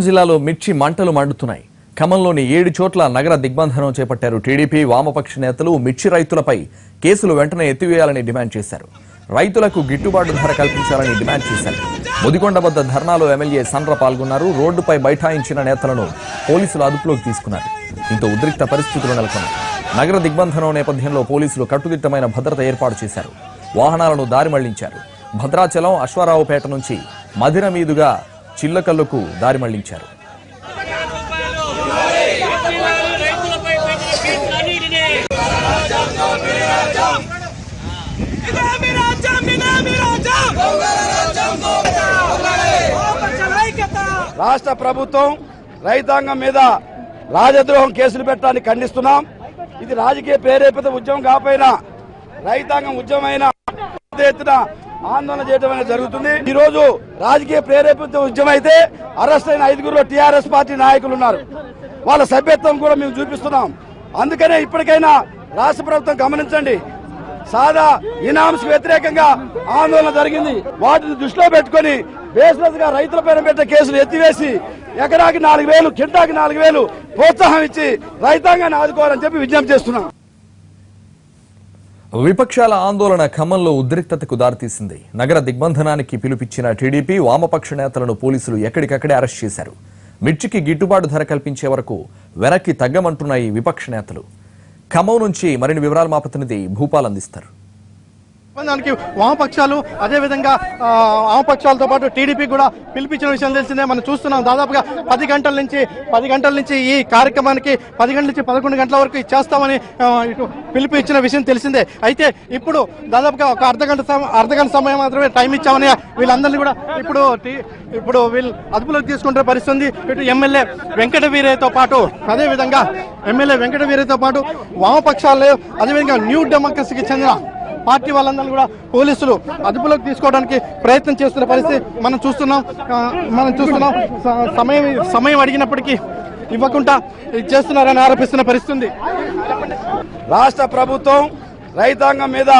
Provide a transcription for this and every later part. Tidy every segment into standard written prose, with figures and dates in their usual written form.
జిల్లాలో మిర్చి మంటలు మండుతున్నాయి. ఖమ్మంలోని 7 చోట్ల నగర దిగ్బంధనం చేపట్టారు. టీడీపీ వామపక్ష నేతలు మిర్చి రైతులపై కేసులు వెంటనే ఎత్తివేయాలని డిమాండ్ చేశారు. రైతులకు గిట్టుబాటు ధర కల్పించాలని డిమాండ్ చేశారు. ముదిగొండ వద్ద ధర్నాలో ఎమ్మెల్యే సండ్ర పాల్గొన్నారు. రోడ్డుపై బైఠాయించిన నేతలను పోలీసులు అదుపులోకి తీసుకున్నారు. దీంతో ఉద్రిక్త పరిస్థితులు నెలకొన్నాయి. నగర దిగ్బంధనం నేపథ్యంలో పోలీసులు కట్టుదిట్టమైన భద్రత ఏర్పాటు చేశారు. వాహనాలను దారి మళ్లించారు. భద్రాచలం, అశ్వారావుపేట నుంచి మధిర మీదుగా చిల్లకల్లుకు దారి మళ్లించారు. రాష్ట్ర ప్రభుత్వం రైతాంగం మీద రాజద్రోహం కేసులు పెట్టడాన్ని ఖండిస్తున్నాం. ఇది రాజకీయ ప్రేరేపిత ఉద్యమం కాకపోయినా రైతాంగం ఉద్యమైన ఎత్తున ఆందోళన చేయడం అనేది జరుగుతుంది. ఈ రోజు రాజకీయ ప్రేరేపిత ఉద్యమం అయితే అరెస్ట్ అయిన 5గురులో టీఆర్ఎస్ పార్టీ నాయకులు ఉన్నారు. వాళ్ళ సభ్యత్వం కూడా మేము చూపిస్తున్నాం. అందుకనే ఇప్పటికైనా రాష్ట్ర ప్రభుత్వం గమనించండి. సాదా ఇనామ్స్ వ్యతిరేకంగా ఆందోళన జరిగింది. వాటిని దృష్టిలో పెట్టుకుని బేస్లెస్ గా రైతుల పైన పెట్టే కేసులు ఎత్తివేసి ఎకరాకి 4,000, కింటాకి 4,000 ప్రోత్సాహం ఇచ్చి రైతాంగాన్ని ఆదుకోవాలని చెప్పి విజ్ఞప్తి చేస్తున్నాం. విపక్షాల ఆందోళన ఖమ్మంలో ఉద్రిక్తతకు దారితీసింది. నగర దిగ్బంధనానికి పిలుపిచ్చిన టీడీపీ వామపక్ష నేతలను పోలీసులు ఎక్కడికక్కడే అరెస్ట్ చేశారు. మిర్చికి గిట్టుబాటు ధర కల్పించే వరకు వెనక్కి తగ్గమంటున్నాయి విపక్ష నేతలు. ఖమ్మం నుంచి మరిన్ని వివరాలు మా ప్రతినిధి భూపాల్ అందిస్తారు. దానికి వామపక్షాలు అదేవిధంగా వామపక్షాలతో పాటు టీడీపీ కూడా పిలిపించిన విషయం తెలిసిందే. మనం చూస్తున్నాం. దాదాపుగా 10 గంటల నుంచి ఈ కార్యక్రమానికి 10 గంటల నుంచి 11 గంటల వరకు చేస్తామని ఇటు పిలుపు ఇచ్చిన విషయం తెలిసిందే. అయితే ఇప్పుడు దాదాపుగా ఒక అర్ధగంట సమయం మాత్రమే టైం ఇచ్చామని వీళ్ళందరినీ కూడా ఇప్పుడు వీళ్ళు అదుపులోకి తీసుకుంటే పరిస్థితుంది. ఇటు ఎమ్మెల్యే వెంకట వీరయ్యతో పాటు వామపక్షాలు అదేవిధంగా న్యూ డెమోక్రసీకి చెందిన పార్టీ వాళ్ళందరూ కూడా పోలీసులు అదుపులోకి తీసుకోవడానికి ప్రయత్నం చేస్తున్న పరిస్థితి మనం చూస్తున్నాం. సమయం అడిగినప్పటికీ ఇవ్వకుండా చేస్తున్నారని ఆరోపిస్తున్న పరిస్థితి. రాష్ట్ర ప్రభుత్వం రైతాంగం మీద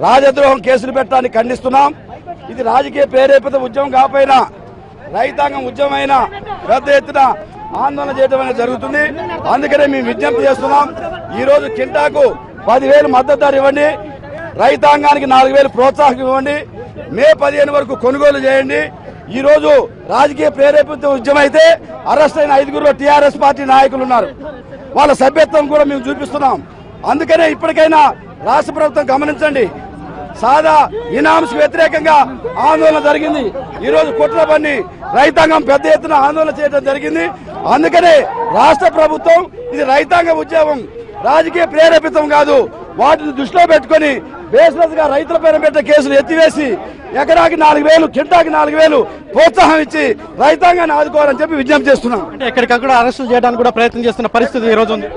రాజద్రోహం కేసులు పెట్టడాన్ని ఖండిస్తున్నాం. ఇది రాజకీయ ప్రేరేపిత ఉద్యమం కాకపోయినా రైతాంగం ఉద్యమైనా పెద్ద ఎత్తున ఆందోళన చేయడం అనేది జరుగుతుంది. అందుకనే మేము విజ్ఞప్తి చేస్తున్నాం. ఈ రోజు కింటాకు 10,000 మద్దతు ధర ఇవ్వండి, రైతాంగానికి 4,000 ప్రోత్సాహం ఇవ్వండి, మే 15 వరకు కొనుగోలు చేయండి. ఈ రోజు రాజకీయ ప్రేరేపిత ఉద్యమం అయితే అరెస్ట్ అయిన 5గురులో టీఆర్ఎస్ పార్టీ నాయకులు ఉన్నారు. వాళ్ళ సభ్యత్వం కూడా మేము చూపిస్తున్నాం. అందుకనే ఇప్పటికైనా రాష్ట్ర ప్రభుత్వం గమనించండి. సాదా ఇనామ్స్ వ్యతిరేకంగా ఆందోళన జరిగింది. ఈ రోజు కుట్రబన్ని రైతాంగం పెద్ద ఎత్తున ఆందోళన చేయడం జరిగింది. అందుకనే రాష్ట్ర ప్రభుత్వం ఇది రైతాంగ ఉద్యమం, రాజకీయ ప్రేరేపితం కాదు. వాటిని దృష్టిలో పెట్టుకుని బేస్లెస్ గా రైతుల పైన పెట్టే కేసులు ఎత్తివేసి ఎకరాకి 4,000, కింటాకి 4,000 ప్రోత్సాహం ఇచ్చి రైతాంగాన్ని ఆదుకోవాలని చెప్పి విజ్ఞప్తి చేస్తున్నాం. అంటే ఎక్కడికక్కడ అరెస్టులు చేయడానికి కూడా ప్రయత్నం చేస్తున్న పరిస్థితి ఈ రోజు ఉంది.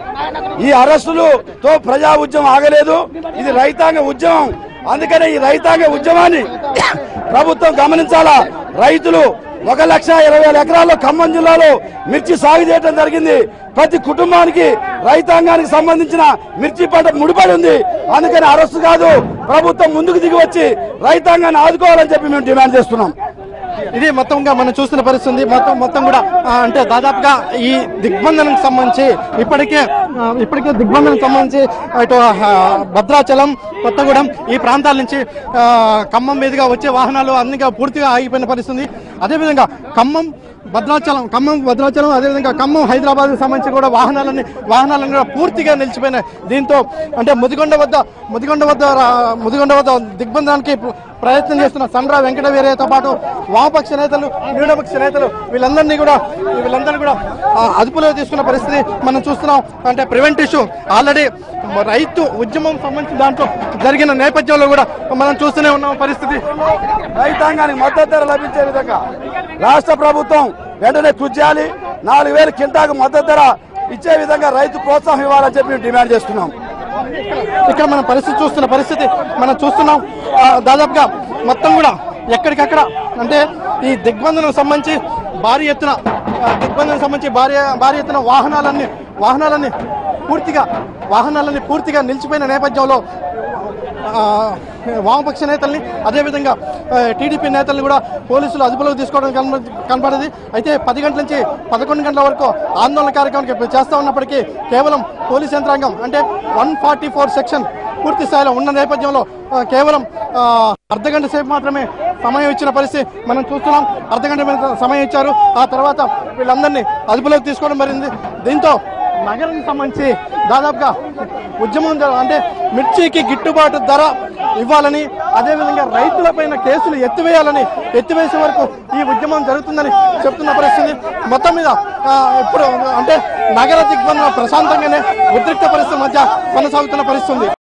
ఈ అరెస్టులతో ప్రజా ఉద్యమం ఆగలేదు. ఇది రైతాంగ ఉద్యమం. అందుకనే ఈ రైతాంగ ఉద్యమాన్ని ప్రభుత్వం గమనించాలా. రైతులు 1,20,000 ఎకరాల్లో ఖమ్మం జిల్లాలో మిర్చి సాగు చేయడం జరిగింది. ప్రతి కుటుంబానికి రైతాంగానికి సంబంధించిన మిర్చి పంట ముడిపడి ఉంది. అందుకని అరెస్టు కాదు, ప్రభుత్వం ముందుకు దిగి వచ్చి రైతాంగాన్ని ఆదుకోవాలని చెప్పి మేము డిమాండ్ చేస్తున్నాం. ఇది మొత్తంగా మనం చూస్తున్న పరిస్థితి. మొత్తం కూడా అంటే దాదాపుగా ఈ దిగ్బంధనకు సంబంధించి ఇప్పటికే దిగ్బంధనకు సంబంధించి ఇటు భద్రాచలం, కొత్తగూడెం ఈ ప్రాంతాల నుంచి ఖమ్మం మీదుగా వచ్చే వాహనాలు అన్ని పూర్తిగా ఆగిపోయిన పరిస్థితి. అదేవిధంగా ఖమ్మం భద్రాచలం అదేవిధంగా ఖమ్మం హైదరాబాద్ సంబంధించి కూడా వాహనాలను కూడా పూర్తిగా నిలిచిపోయినాయి. దీంతో అంటే ముదిగొండ వద్ద దిగ్బంధనానికి ప్రయత్నం చేస్తున్న సండ్ర వెంకట వీరయ్యతో పాటు వామపక్ష నేతలు, న్యూడపక్ష నేతలు వీళ్ళందరూ కూడా అదుపులో తీసుకున్న పరిస్థితి మనం చూస్తున్నాం. అంటే ప్రివెంట్ ఇష్యూ ఆల్రెడీ రైతు ఉద్యమం సంబంధించిన దాంట్లో జరిగిన నేపథ్యంలో కూడా మనం చూస్తూనే ఉన్నాం పరిస్థితి. రైతాంగానికి మద్దతు ధర లభించే విధంగా రాష్ట్ర ప్రభుత్వం వెంటనే కృషి చేయాలి. 4,000 కింటాకు మద్దతు ధర ఇచ్చే విధంగా రైతు ప్రోత్సాహం ఇవ్వాలని చెప్పి మేము డిమాండ్ చేస్తున్నాం. ఇక్కడ మనం మనం చూస్తున్నాం. దాదాపుగా మొత్తం కూడా ఎక్కడికక్కడ అంటే ఈ దిగ్బంధనం సంబంధించి భారీ ఎత్తున వాహనాలన్నీ పూర్తిగా నిలిచిపోయిన నేపథ్యంలో వామపక్ష నేతల్ని అదేవిధంగా టీడీపీ నేతల్ని కూడా పోలీసులు అదుపులోకి తీసుకోవడం కనపడేది. అయితే 10 గంటల నుంచి 11 గంటల వరకు ఆందోళన కార్యక్రమం చేస్తూ ఉన్నప్పటికీ కేవలం పోలీస్ యంత్రాంగం అంటే 144 సెక్షన్ పూర్తి స్థాయిలో ఉన్న నేపథ్యంలో కేవలం అర్ధగంట సేపు మాత్రమే సమయం ఇచ్చిన పరిస్థితి మనం చూస్తున్నాం. అర్ధగంట సమయం ఇచ్చారు. ఆ తర్వాత వీళ్ళందరినీ అదుపులోకి తీసుకోవడం జరిగింది. దీంతో నగరానికి సంబంధించి దాదాపుగా ఉద్యమం అంటే మిర్చికి గిట్టుబాటు ధర ఇవ్వాలని అదేవిధంగా రైతులపైన కేసులు ఎత్తివేసే వరకు ఈ ఉద్యమం జరుగుతుందని చెప్తున్న పరిస్థితి. మొత్తం మీద ఇప్పుడు అంటే నగర దిగ్బంధన ప్రశాంతంగానే ఉద్రిక్త పరిస్థితి మధ్య కొనసాగుతున్న పరిస్థితి ఉంది.